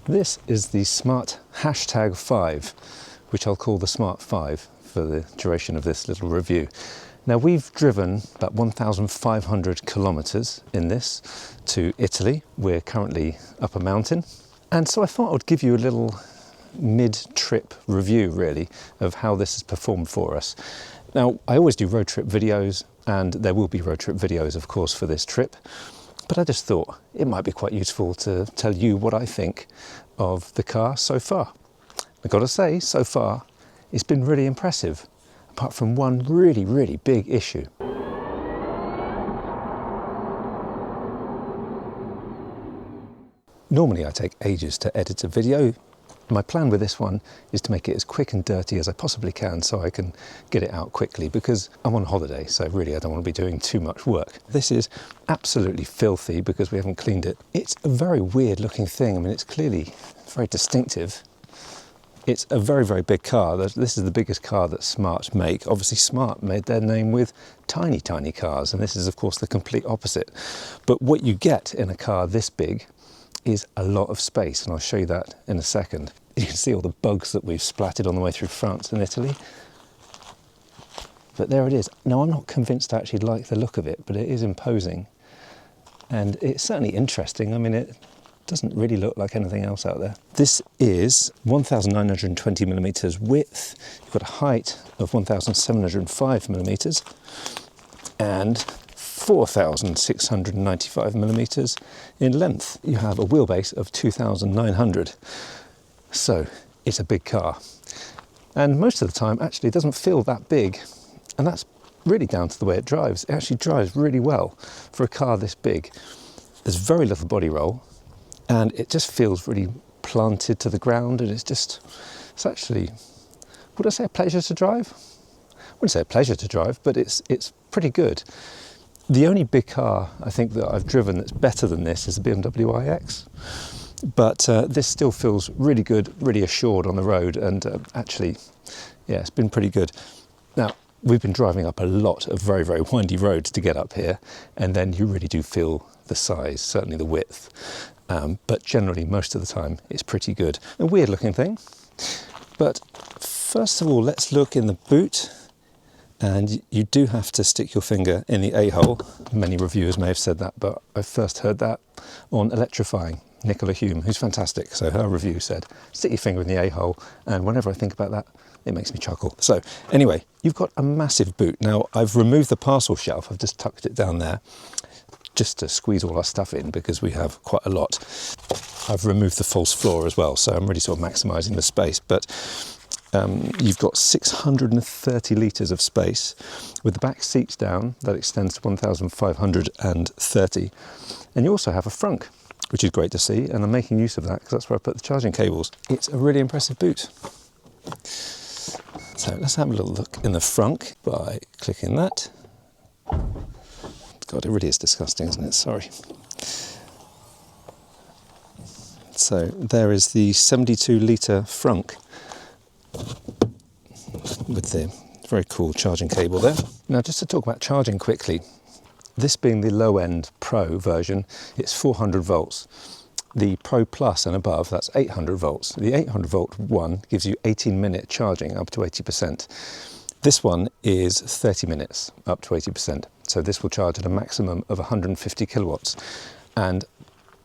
This is the Smart #5, which I'll call the Smart 5 for the duration of this little review. Now, we've driven about 1,500 kilometres in this to Italy. We're currently up a mountain. And so I thought I'd give you a little mid-trip review, really, of how this has performed for us. Now, I always do road trip videos, and there will be road trip videos, of course, for this trip. But I just thought it might be quite useful to tell you what I think of the car so far. I've got to say, so far, it's been really impressive, apart from one really, really big issue. Normally I take ages to edit a video. My plan with this one is to make it as quick and dirty as I possibly can so I can get it out quickly, because I'm on holiday, so really I don't want to be doing too much work. This is absolutely filthy because we haven't cleaned it. It's a very weird looking thing. I mean, it's clearly very distinctive. It's a very, very big car. This is the biggest car that Smart make. Obviously Smart made their name with tiny, tiny cars, and this is of course the complete opposite. But what you get in a car this big is a lot of space, and I'll show you that in a second. You can see all the bugs that we've splattered on the way through France and Italy. But there it is. Now, I'm not convinced I actually like the look of it, but it is imposing. And it's certainly interesting. I mean, it doesn't really look like anything else out there. This is 1,920 millimeters width. You've got a height of 1,705 millimeters and 4,695 millimeters in length. You have a wheelbase of 2,900. So it's a big car. And most of the time, actually, it doesn't feel that big. And that's really down to the way it drives. It actually drives really well for a car this big. There's very little body roll, and it just feels really planted to the ground. And it's actually, would I say a pleasure to drive? I wouldn't say a pleasure to drive, but it's pretty good. The only big car I think that I've driven that's better than this is the BMW iX. But this still feels really good, really assured on the road, and actually, yeah, it's been pretty good. Now, we've been driving up a lot of very, very windy roads to get up here, and then you really do feel the size, certainly the width. But generally, most of the time, it's pretty good. A weird looking thing. But first of all, let's look in the boot. And you do have to stick your finger in the A-hole. Many reviewers may have said that, but I first heard that on Electrifying, Nicola Hume, who's fantastic. So her review said, stick your finger in the A-hole, and whenever I think about that, it makes me chuckle. So anyway, you've got a massive boot. Now, I've removed the parcel shelf. I've just tucked it down there just to squeeze all our stuff in because we have quite a lot. I've removed the false floor as well, so I'm really sort of maximising the space. But you've got 630 litres of space with the back seats down. That extends to 1,530. And you also have a frunk, which is great to see, and I'm making use of that because that's where I put the charging cables. It's a really impressive boot. So let's have a little look in the frunk by clicking that. God, it really is disgusting, isn't it? Sorry. So there is the 72 litre frunk with the very cool charging cable there. Now, just to talk about charging quickly, this being the low-end Pro version, it's 400 volts. The Pro Plus and above, that's 800 volts. The 800 volt one gives you 18-minute charging up to 80%. This one is 30 minutes up to 80%. So this will charge at a maximum of 150 kilowatts. And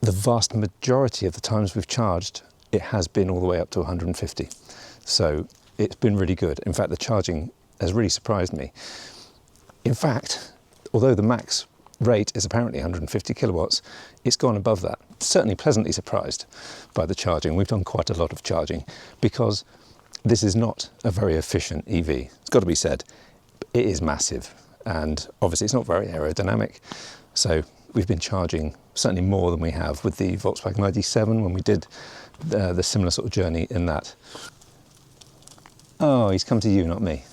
the vast majority of the times we've charged, it has been all the way up to 150. So it's been really good. In fact, the charging has really surprised me. In fact, although the max rate is apparently 150 kilowatts, it's gone above that. Certainly pleasantly surprised by the charging. We've done quite a lot of charging because this is not a very efficient EV. It's got to be said. It is massive, and obviously it's not very aerodynamic. So we've been charging certainly more than we have with the Volkswagen ID.7 when we did the similar sort of journey in that. Oh, he's come to you, not me.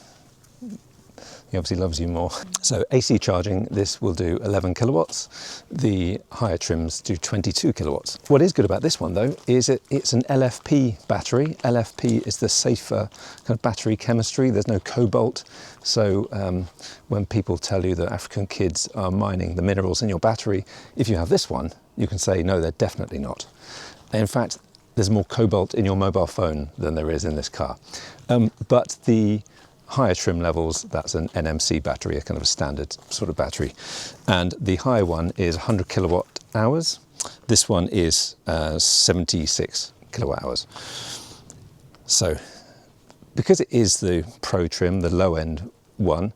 He obviously loves you more. So AC charging, this will do 11 kilowatts. The higher trims do 22 kilowatts. What is good about this one though, is it's an LFP battery. LFP is the safer kind of battery chemistry. There's no cobalt. So when people tell you that African kids are mining the minerals in your battery, if you have this one, you can say, no, they're definitely not. In fact, there's more cobalt in your mobile phone than there is in this car. But the higher trim levels, that's an NMC battery, a kind of a standard sort of battery. And the higher one is 100 kilowatt hours. This one is 76 kilowatt hours. So because it is the Pro trim, the low end one,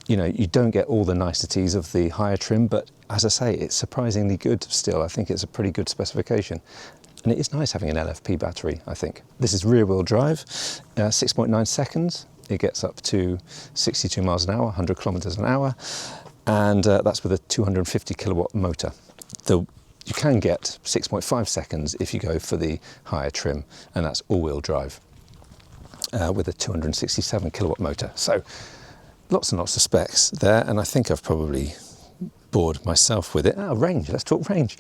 you know, you don't get all the niceties of the higher trim, but as I say, it's surprisingly good still. I think it's a pretty good specification. And it is nice having an LFP battery, I think. This is rear wheel drive, 6.9 seconds. It gets up to 62 miles an hour, 100 kilometers an hour. And that's with a 250 kilowatt motor. You can get 6.5 seconds if you go for the higher trim, and that's all wheel drive with a 267 kilowatt motor. So lots and lots of specs there, and I think I've probably bored myself with it. Range, let's talk range.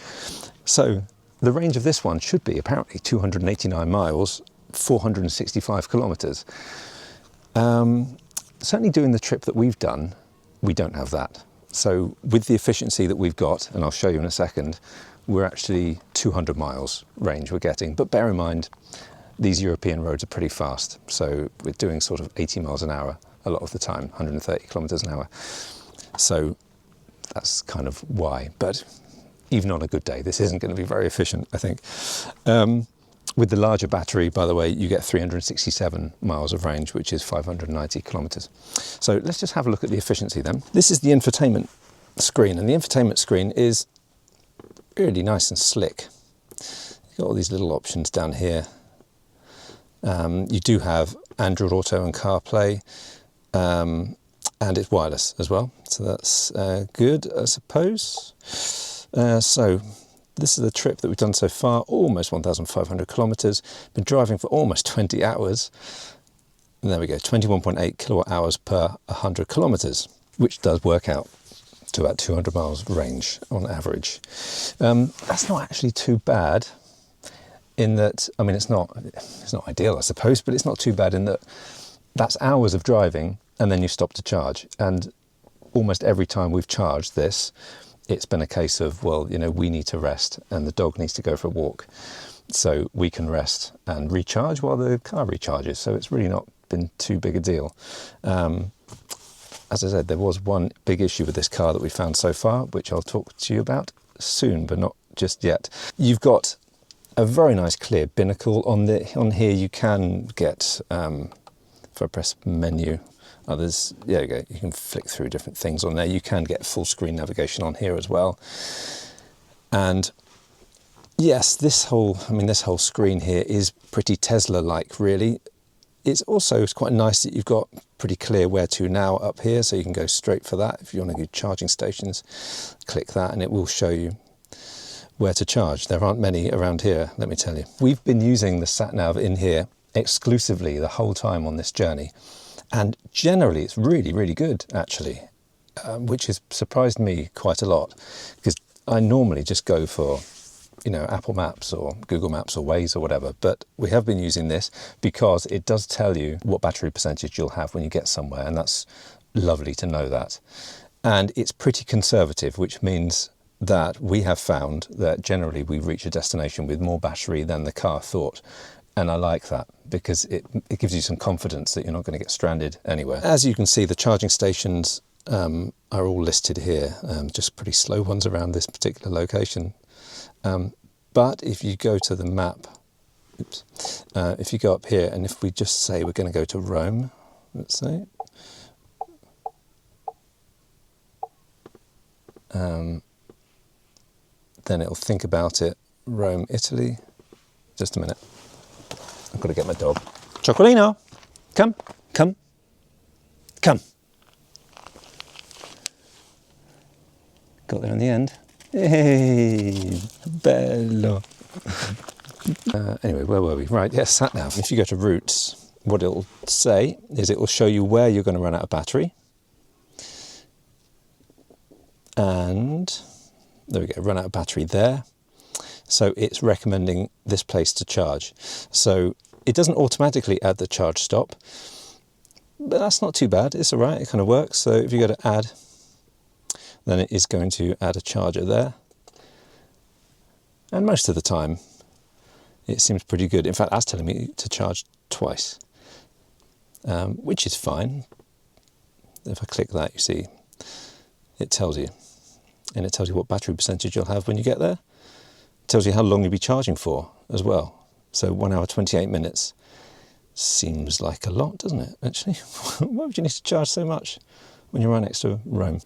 So the range of this one should be apparently 289 miles, 465 kilometers. Certainly doing the trip that we've done, we don't have that. So with the efficiency that we've got, and I'll show you in a second, we're actually 200 miles range we're getting. But bear in mind, these European roads are pretty fast. So we're doing sort of 80 miles an hour a lot of the time, 130 kilometers an hour. So that's kind of why. But even on a good day, this isn't going to be very efficient, I think. With the larger battery, by the way, you get 367 miles of range, which is 590 kilometers. So let's just have a look at the efficiency then. This is the infotainment screen, and the infotainment screen is really nice and slick. You've got all these little options down here. You do have Android Auto and CarPlay, and it's wireless as well. So that's good, I suppose. So this is the trip that we've done so far, almost 1,500 kilometers. Been driving for almost 20 hours. And there we go, 21.8 kilowatt hours per 100 kilometers, which does work out to about 200 miles range on average. That's not actually too bad in that, I mean, it's not ideal, I suppose, but it's not too bad in that that's hours of driving and then you stop to charge. And almost every time we've charged this, it's been a case of, well, you know, we need to rest and the dog needs to go for a walk. So we can rest and recharge while the car recharges. So it's really not been too big a deal. As I said, there was one big issue with this car that we found so far, which I'll talk to you about soon, but not just yet. You've got a very nice clear binnacle on here. You can get, if I press menu, others, there you go, you can flick through different things on there. You can get full screen navigation on here as well. And yes, this whole screen here is pretty Tesla-like, really. It's also quite nice that you've got pretty clear where to now up here, so you can go straight for that. If you want to do charging stations, click that and it will show you where to charge. There aren't many around here, let me tell you. We've been using the sat-nav in here exclusively the whole time on this journey. And generally it's really, really good, actually, which has surprised me quite a lot, because I normally just go for, you know, Apple Maps or Google Maps or Waze or whatever. But we have been using this because it does tell you what battery percentage you'll have when you get somewhere. And that's lovely to know that. And it's pretty conservative, which means that we have found that generally we reach a destination with more battery than the car thought. And I like that because it gives you some confidence that you're not going to get stranded anywhere. As you can see, the charging stations are all listed here, just pretty slow ones around this particular location. But if you go to the map, if you go up here and if we just say we're going to go to Rome, let's say, then it'll think about it, Rome, Italy. Just a minute. I've got to get my dog. Chocolino, come, come, come. Got there in the end. Hey, bello. Anyway, where were we? Right, yes, sat nav. If you go to routes, what it'll say is it will show you where you're going to run out of battery. And there we go, run out of battery there. So it's recommending this place to charge. So it doesn't automatically add the charge stop, but that's not too bad. It's all right, it kind of works. So if you go to add, then it is going to add a charger there. And most of the time, it seems pretty good. In fact, that's telling me to charge twice, which is fine. If I click that, you see, it tells you. And it tells you what battery percentage you'll have when you get there. It tells you how long you'll be charging for as well. So 1 hour, 28 minutes seems like a lot, doesn't it, actually? Why would you need to charge so much when you're right next to Rome?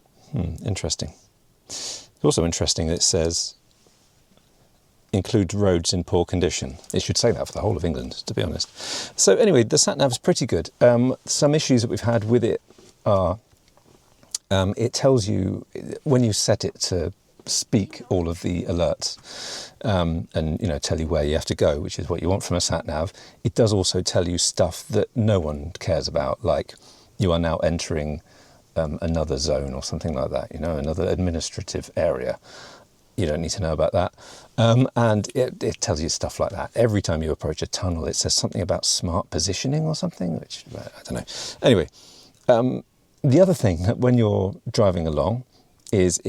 Interesting. It's also interesting that it says include roads in poor condition. It should say that for the whole of England, to be honest. So anyway, the sat-nav is pretty good. Some issues that we've had with it are it tells you, when you set it to speak all of the alerts and, you know, tell you where you have to go, which is what you want from a sat-nav, it does also tell you stuff that no one cares about, like you are now entering another zone or something like that, you know, another administrative area. You don't need to know about that. And it tells you stuff like that. Every time you approach a tunnel, it says something about smart positioning or something, which I don't know. Anyway, the other thing that when you're driving along is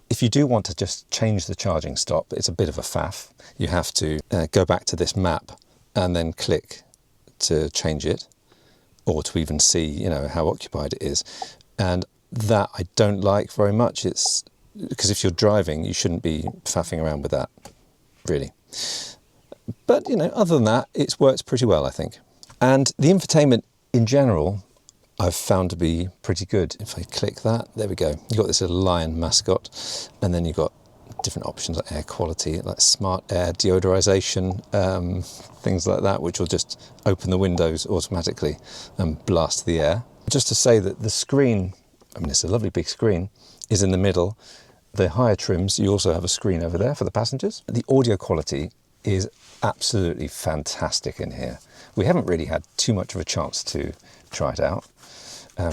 if you do want to just change the charging stop, it's a bit of a faff. You have to go back to this map and then click to change it, or to even see, you know, how occupied it is. And that I don't like very much. It's because if you're driving, you shouldn't be faffing around with that, really. But, you know, other than that, it's worked pretty well, I think. And the infotainment in general, I've found to be pretty good. If I click that, there we go. You've got this little lion mascot, and then you've got different options like air quality, like smart air deodorization, things like that, which will just open the windows automatically and blast the air. Just to say that the screen, I mean, it's a lovely big screen, is in the middle. The higher trims, you also have a screen over there for the passengers. The audio quality is absolutely fantastic in here. We haven't really had too much of a chance to try it out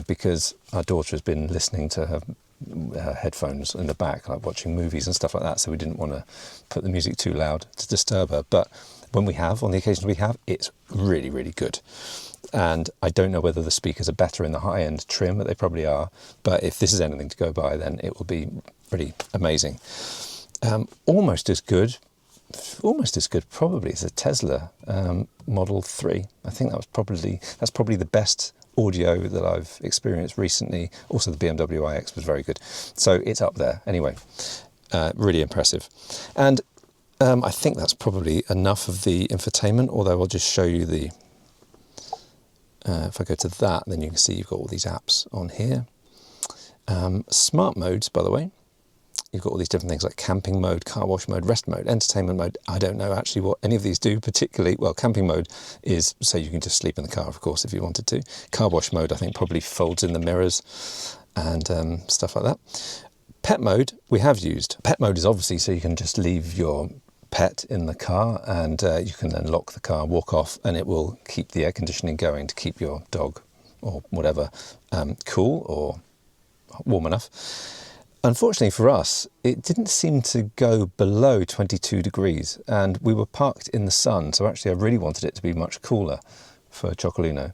because our daughter has been listening to her headphones in the back, like watching movies and stuff like that, so we didn't want to put the music too loud to disturb her. But when we have, on the occasions we have, it's really, really good. And I don't know whether the speakers are better in the high-end trim, but they probably are. But if this is anything to go by, then it will be pretty amazing. Almost as good probably as a Tesla Model 3. I think that's probably the best audio that I've experienced recently. Also the BMW iX was very good. So it's up there anyway. Really impressive. And I think that's probably enough of the infotainment, although I'll just show you the if I go to that, then you can see you've got all these apps on here. Smart modes, by the way. You've got all these different things like camping mode, car wash mode, rest mode, entertainment mode. I don't know actually what any of these do particularly. Well, camping mode is so you can just sleep in the car, of course, if you wanted to. Car wash mode, I think, probably folds in the mirrors and stuff like that. Pet mode, we have used. Pet mode is obviously so you can just leave your pet in the car and you can then lock the car, walk off, and it will keep the air conditioning going to keep your dog or whatever cool or warm enough. Unfortunately for us, it didn't seem to go below 22 degrees and we were parked in the sun, so actually I really wanted it to be much cooler for Chocolino,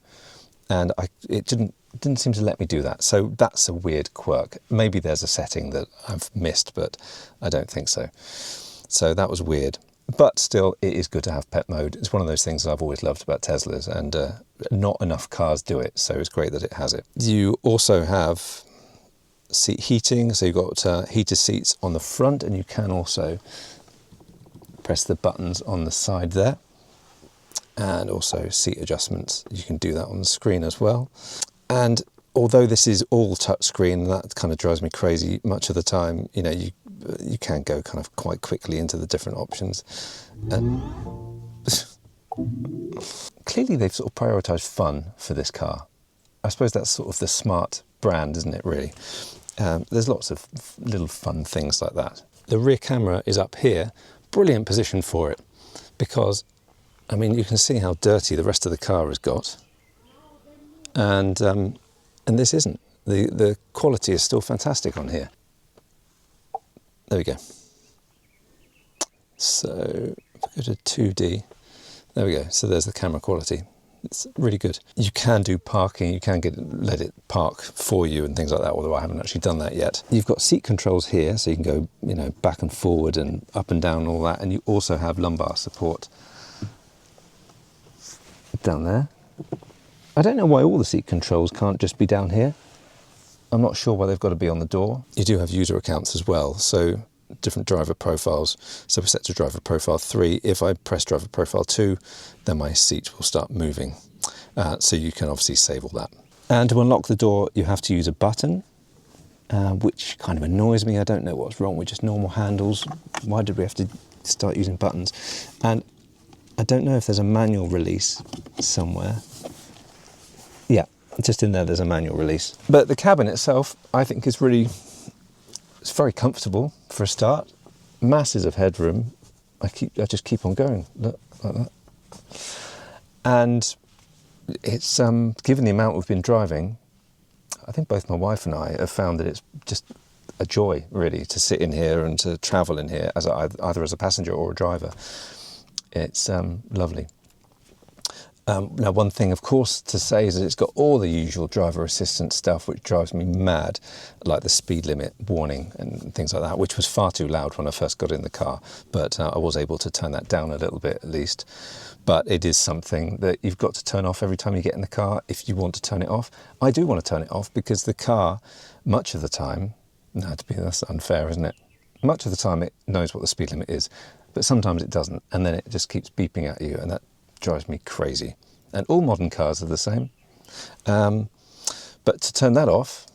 and it didn't seem to let me do that. So that's a weird quirk. Maybe there's a setting that I've missed, but I don't think so. So that was weird. But still, it is good to have pet mode. It's one of those things that I've always loved about Teslas, and not enough cars do it, so it's great that it has it. You also have seat heating, so you've got heated seats on the front, and you can also press the buttons on the side there, and also seat adjustments. You can do that on the screen as well. And although this is all touchscreen, that kind of drives me crazy much of the time. You know, you can go kind of quite quickly into the different options. And clearly they've sort of prioritised fun for this car. I suppose that's sort of the smart brand, isn't it, really? There's lots of little fun things like that. The rear camera is up here, brilliant position for it, because, I mean, you can see how dirty the rest of the car has got, and this isn't. The quality is still fantastic on here. There we go. So if I go to 2D, there we go. So there's the camera quality. It's really good. You can do parking, you can let it park for you and things like that, although I haven't actually done that yet. You've got seat controls here, so you can go, you know, back and forward and up and down and all that, and you also have lumbar support down there. I don't know why all the seat controls can't just be down here. I'm not sure why they've got to be on the door. You do have user accounts as well, so different driver profiles. So we're set to driver profile 3. If I press driver profile 2, then my seat will start moving. So you can obviously save all that. And to unlock the door, you have to use a button, which kind of annoys me. I don't know what's wrong with just normal handles. Why did we have to start using buttons? And I don't know if there's a manual release somewhere. Yeah, just in there's a manual release. But the cabin itself, I think, is really, it's very comfortable for a start. Masses of headroom. I just keep on going, look, like that. And it's, given the amount we've been driving, I think both my wife and I have found that it's just a joy, really, to sit in here and to travel in here, as either as a passenger or a driver. It's lovely. Now, one thing, of course, to say is that it's got all the usual driver assistance stuff, which drives me mad, like the speed limit warning and things like that, which was far too loud when I first got in the car. But I was able to turn that down a little bit, at least. But it is something that you've got to turn off every time you get in the car if you want to turn it off. I do want to turn it off because the car, much of the time, that's unfair, isn't it? Much of the time it knows what the speed limit is, but sometimes it doesn't, and then it just keeps beeping at you, and that drives me crazy. And all modern cars are the same. But to turn that off,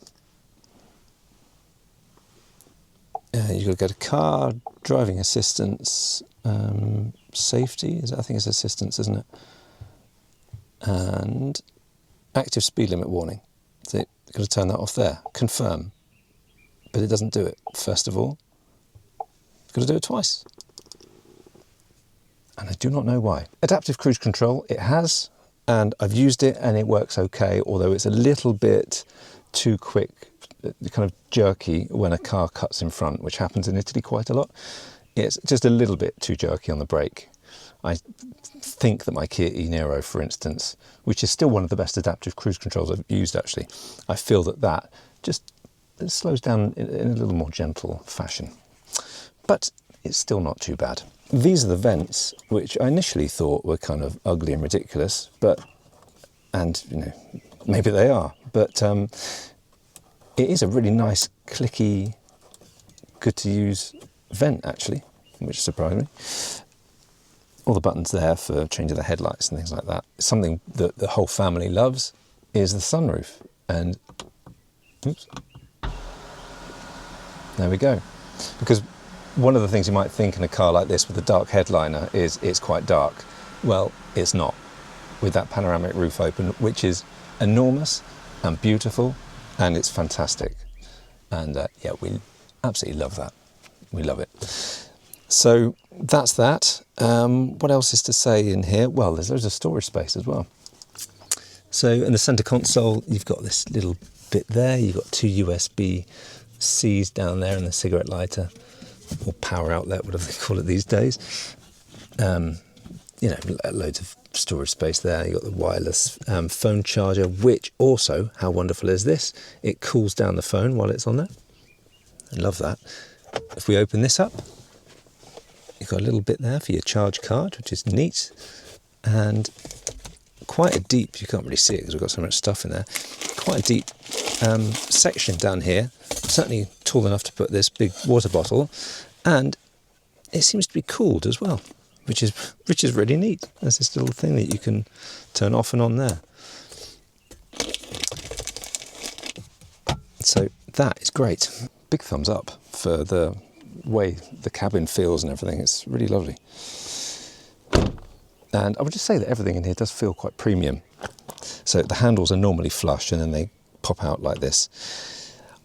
you've got to go to car, driving assistance, safety, I think it's assistance, isn't it? And active speed limit warning. So you've got to turn that off there. Confirm. But it doesn't do it, first of all. You've got to do it twice. And I do not know why. Adaptive cruise control, it has, and I've used it and it works okay, although it's a little bit too quick, kind of jerky when a car cuts in front, which happens in Italy quite a lot. It's just a little bit too jerky on the brake. I think that my Kia e-Niro, for instance, which is still one of the best adaptive cruise controls I've used actually, I feel that just slows down in a little more gentle fashion. But it's still not too bad. These are the vents, which I initially thought were kind of ugly and ridiculous, and you know, maybe they are, but it is a really nice, clicky, good to use vent actually, which surprised me. All the buttons there for changing the headlights and things like that. Something that the whole family loves is the sunroof, and oops, there we go. Because one of the things you might think in a car like this with a dark headliner is it's quite dark. Well, it's not, with that panoramic roof open, which is enormous and beautiful, and it's fantastic. And yeah, we absolutely love that. We love it. So that's that. What else is to say in here? Well, there's loads of storage space as well. So in the center console, you've got this little bit there. You've got 2 USB-Cs down there and the cigarette lighter, or power outlet, whatever they call it these days. You know, loads of storage space there. You've got the wireless phone charger, which also, how wonderful is this? It cools down the phone while it's on there. I love that. If we open this up, you've got a little bit there for your charge card, which is neat. And quite a deep, you can't really see it because we've got so much stuff in there, quite a deep section down here, certainly tall enough to put this big water bottle, and it seems to be cooled as well, which is really neat. There's this little thing that you can turn off and on there. So that is great. Big thumbs up for the way the cabin feels and everything. It's really lovely. And I would just say that everything in here does feel quite premium. So the handles are normally flush and then they pop out like this.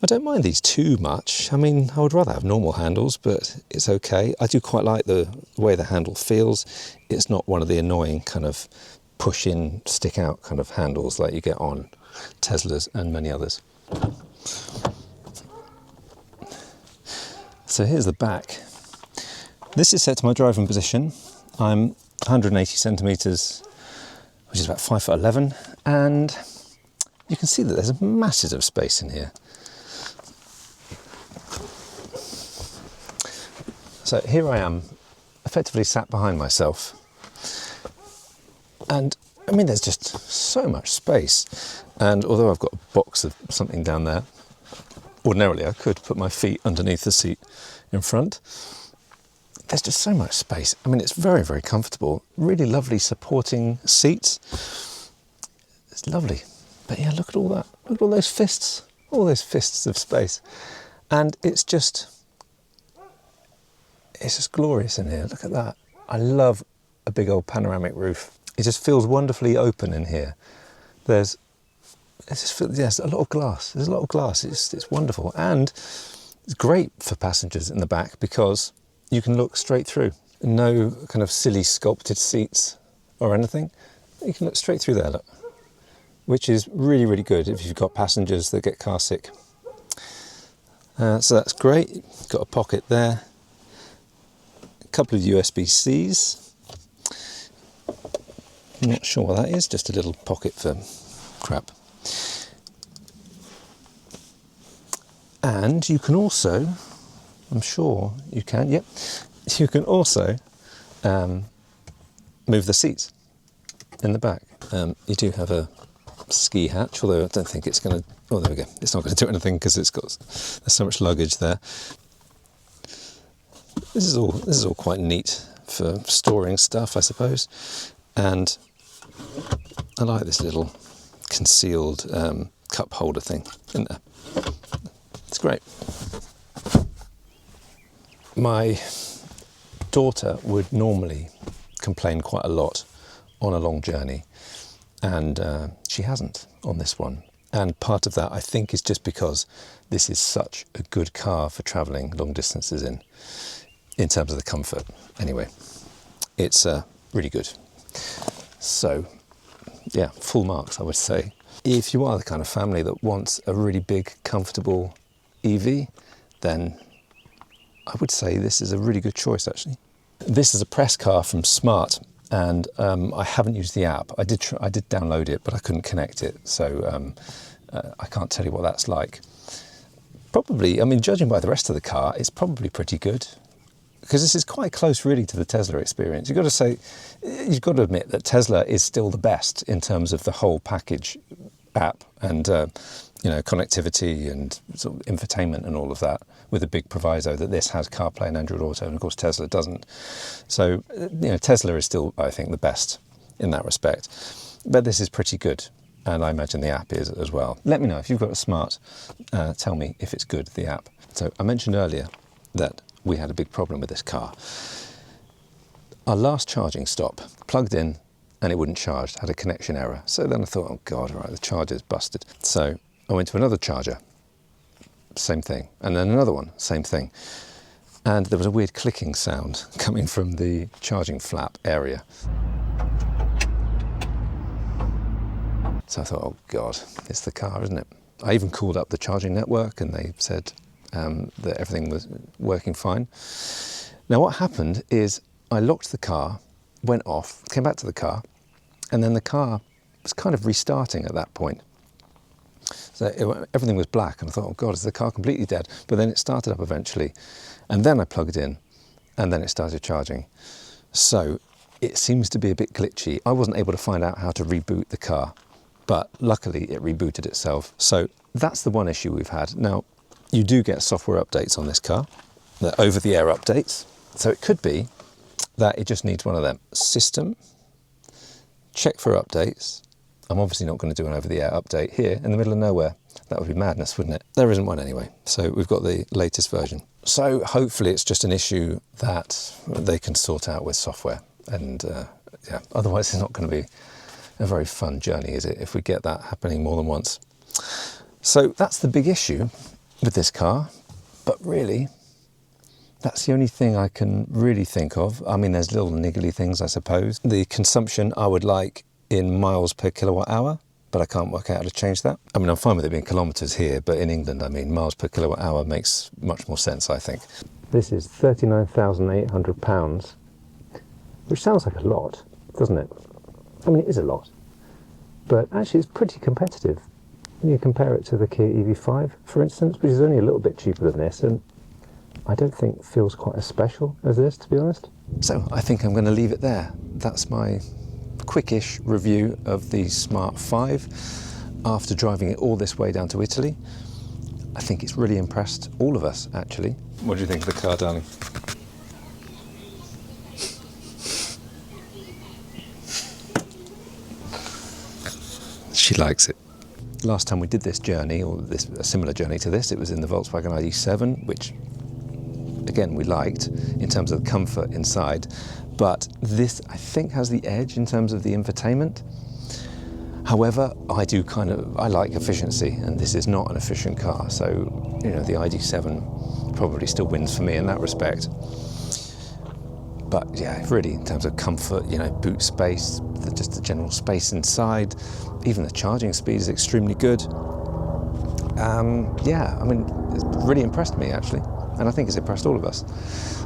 I don't mind these too much. I mean, I would rather have normal handles, but it's okay. I do quite like the way the handle feels. It's not one of the annoying kind of push in, stick out kind of handles like you get on Teslas and many others. So here's the back. This is set to my driving position. I'm 180 centimetres, which is about 5'11", and you can see that there's masses of space in here. So here I am, effectively sat behind myself, and I mean there's just so much space, and although I've got a box of something down there, ordinarily I could put my feet underneath the seat in front. There's just so much space. I mean, it's very, very comfortable, really lovely supporting seats. It's lovely. But yeah, look at all that, look at all those fists of space. And it's just glorious in here. Look at that. I love a big old panoramic roof. It just feels wonderfully open in here. Yes, a lot of glass. There's a lot of glass. It's wonderful. And it's great for passengers in the back because you can look straight through. No kind of silly sculpted seats or anything. You can look straight through there, look. Which is really, really good if you've got passengers that get car sick. So that's great. Got a pocket there. A couple of USB-Cs. I'm not sure what that is, just a little pocket for crap. And you can also, I'm sure you can, yep, you can also move the seats in the back. You do have a ski hatch, although I don't think it's going to, oh there we go, it's not going to do anything because there's so much luggage there. This is all quite neat for storing stuff, I suppose. And I like this little concealed cup holder thing in there. It's great. My daughter would normally complain quite a lot on a long journey, and she hasn't on this one. And part of that, I think, is just because this is such a good car for travelling long distances in terms of the comfort. Anyway, it's really good. So, yeah, full marks, I would say. If you are the kind of family that wants a really big, comfortable EV, then I would say this is a really good choice, actually. This is a press car from Smart, and I haven't used the app. I did download it, but I couldn't connect it, so I can't tell you what that's like. Probably, I mean, judging by the rest of the car, it's probably pretty good, because this is quite close, really, to the Tesla experience. You've got to admit that Tesla is still the best in terms of the whole package app and connectivity and sort of infotainment and all of that, with a big proviso that this has CarPlay and Android Auto, and of course Tesla doesn't. So Tesla is still, I think, the best in that respect. But this is pretty good, and I imagine the app is as well. Let me know if you've got a Smart. Tell me if it's good, the app. So I mentioned earlier that we had a big problem with this car. Our last charging stop, plugged in and it wouldn't charge, had a connection error. So then I thought, oh God, all right, the charger's busted. So I went to another charger, same thing. And then another one, same thing. And there was a weird clicking sound coming from the charging flap area. So I thought, oh God, it's the car, isn't it? I even called up the charging network and they said that everything was working fine. Now what happened is I locked the car, went off, came back to the car, and then the car was kind of restarting at that point. So everything was black, and I thought, oh God, is the car completely dead? But then it started up eventually, and then I plugged in, and then it started charging. So it seems to be a bit glitchy. I wasn't able to find out how to reboot the car, but luckily it rebooted itself. So that's the one issue we've had. Now, you do get software updates on this car, the over-the-air updates. So it could be that it just needs one of them. System, check for updates. I'm obviously not going to do an over-the-air update here in the middle of nowhere. That would be madness, wouldn't it? There isn't one anyway. So we've got the latest version. So hopefully it's just an issue that they can sort out with software. And yeah, otherwise it's not going to be a very fun journey, is it, if we get that happening more than once? So that's the big issue with this car. But really, that's the only thing I can really think of. I mean, there's little niggly things, I suppose. The consumption I would like in miles per kilowatt hour, but I can't work out how to change that. I mean, I'm fine with it being kilometres here, but in England, I mean, miles per kilowatt hour makes much more sense, I think. This is £39,800, which sounds like a lot, doesn't it? I mean, it is a lot, but actually it's pretty competitive. When you compare it to the Kia EV5, for instance, which is only a little bit cheaper than this, and I don't think feels quite as special as this, to be honest. So I think I'm going to leave it there. That's my quickish review of the Smart 5 after driving it all this way down to Italy. I think it's really impressed all of us, actually. What do you think of the car, darling? She likes it. Last time we did this journey, or a similar journey to this, it was in the Volkswagen ID.7, which again we liked in terms of the comfort inside, but this I think has the edge in terms of the infotainment. However, I like efficiency, and this is not an efficient car, so you know, the ID.7 probably still wins for me in that respect. But yeah, really in terms of comfort, you know, boot space, just the general space inside, even the charging speed is extremely good. Yeah, I mean, it's really impressed me actually, and I think it's impressed all of us.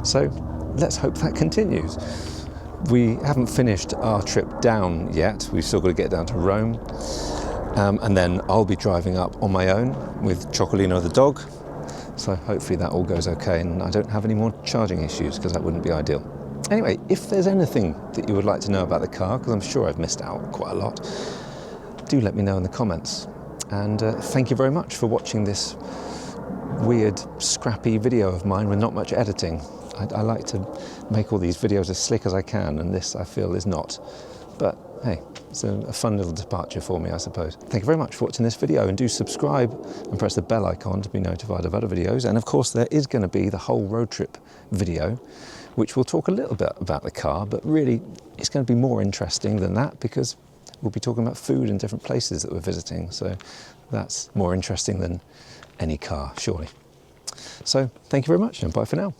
So let's hope that continues. We haven't finished our trip down yet. We've still got to get down to Rome, and then I'll be driving up on my own with Chocolino the dog. So hopefully that all goes okay and I don't have any more charging issues, because that wouldn't be ideal. Anyway, if there's anything that you would like to know about the car, because I'm sure I've missed out quite a lot, do let me know in the comments. And thank you very much for watching this weird, scrappy video of mine with not much editing. I like to make all these videos as slick as I can, and this I feel is not. But hey, it's a fun little departure for me, I suppose. Thank you very much for watching this video, and do subscribe and press the bell icon to be notified of other videos. And of course there is going to be the whole road trip video, which will talk a little bit about the car, but really it's going to be more interesting than that, because we'll be talking about food in different places that we're visiting. So that's more interesting than any car, surely. So thank you very much, and bye for now.